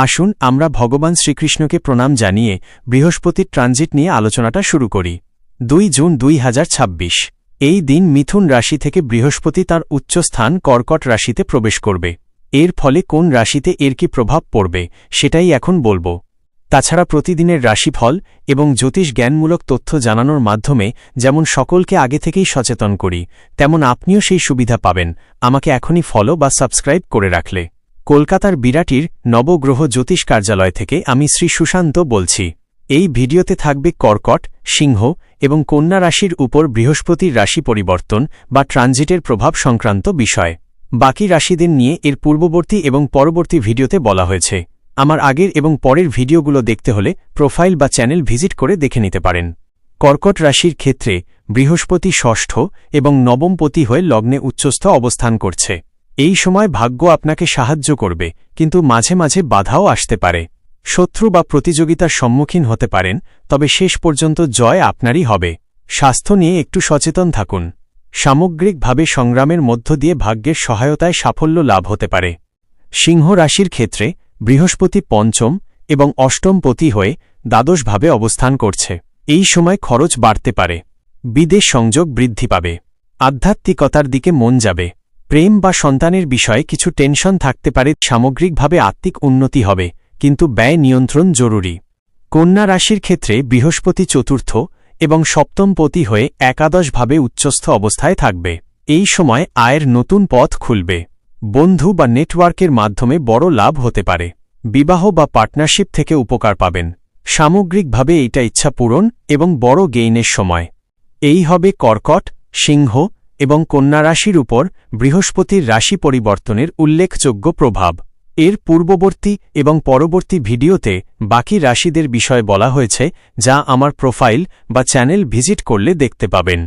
আসুন আমরা ভগবান শ্রীকৃষ্ণকে প্রণাম জানিয়ে বৃহস্পতির ট্রানজিট নিয়ে আলোচনাটা শুরু করি। 2 জুন 2026 এই দিন মিথুন রাশি থেকে বৃহস্পতি তার উচ্চস্থান কর্কট রাশিতে প্রবেশ করবে। এর ফলে কোন রাশিতে এর কি প্রভাব পড়বে সেটাই এখন বলবো। তাছাড়া প্রতিদিনের রাশিফল এবং জ্যোতিষ জ্ঞানমূলক তথ্য জানানোর মাধ্যমে যেমন সকলকে আগে থেকেই সচেতন করি, তেমন আপনিও সেই সুবিধা পাবেন আমাকে এখনই ফলো বা সাবস্ক্রাইব করে রাখলে। কলকাতার বিরাটির নবগ্রহ জ্যোতিষ কার্যালয় থেকে আমি শ্রী সুশান্ত বলছি। এই ভিডিওতে থাকবে কর্কট, সিংহ এবং কন্যা রাশির উপর বৃহস্পতির রাশি পরিবর্তন বা ট্রানজিটের প্রভাব সংক্রান্ত বিষয়। বাকি রাশিদের নিয়ে এর পূর্ববর্তী এবং পরবর্তী ভিডিওতে বলা হয়েছে। আমার আগের এবং পরের ভিডিওগুলো দেখতে হলে প্রোফাইল বা চ্যানেল ভিজিট করে দেখে নিতে পারেন। কর্কট রাশির ক্ষেত্রে বৃহস্পতি ষষ্ঠ এবং নবমপতি হয়ে লগ্নে উচ্চস্থ অবস্থান করছে। এই সময় ভাগ্য আপনাকে সাহায্য করবে, কিন্তু মাঝে মাঝে বাধাও আসতে পারে। শত্রু বা প্রতিযোগিতার সম্মুখীন হতে পারেন, তবে শেষ পর্যন্ত জয় আপনারই হবে। স্বাস্থ্য নিয়ে একটু সচেতন থাকুন। সামগ্রিকভাবে সংগ্রামের মধ্য দিয়ে ভাগ্যের সহায়তায় সাফল্য লাভ হতে পারে। সিংহ রাশির ক্ষেত্রে বৃহস্পতি পঞ্চম এবং অষ্টমপতি হয়ে দ্বাদশভাবে অবস্থান করছে। এই সময় খরচ বাড়তে পারে। বিদেশ সংযোগ বৃদ্ধি পাবে। আধ্যাত্মিকতার দিকে মন যাবে। প্রেম বা সন্তানের বিষয়ে কিছু টেনশন থাকতে পারে। সামগ্রিকভাবে আত্মিক উন্নতি হবে, কিন্তু ব্যয় নিয়ন্ত্রণ জরুরি। কন্যা রাশির ক্ষেত্রে বৃহস্পতি চতুর্থ এবং সপ্তমপতি হয়ে একাদশভাবে উচ্চস্থ অবস্থায় থাকবে। এই সময় আয়ের নতুন পথ খুলবে। বন্ধু বা নেটওয়ার্কের মাধ্যমে বড় লাভ হতে পারে। বিবাহ বা পার্টনারশিপ থেকে উপকার পাবেন। সামগ্রিকভাবে এটা ইচ্ছা পূরণ এবং বড় গেইনের সময়। এই হবে কর্কট, সিংহ এবং কন্যা রাশির উপর বৃহস্পতির রাশি পরিবর্তনের উল্লেখযোগ্য প্রভাব। এর পূর্ববর্তী এবং পরবর্তী ভিডিওতে বাকি রাশিদের বিষয়ে বলা হয়েছে, যা আমার প্রোফাইল বা চ্যানেল ভিজিট করলে দেখতে পাবেন।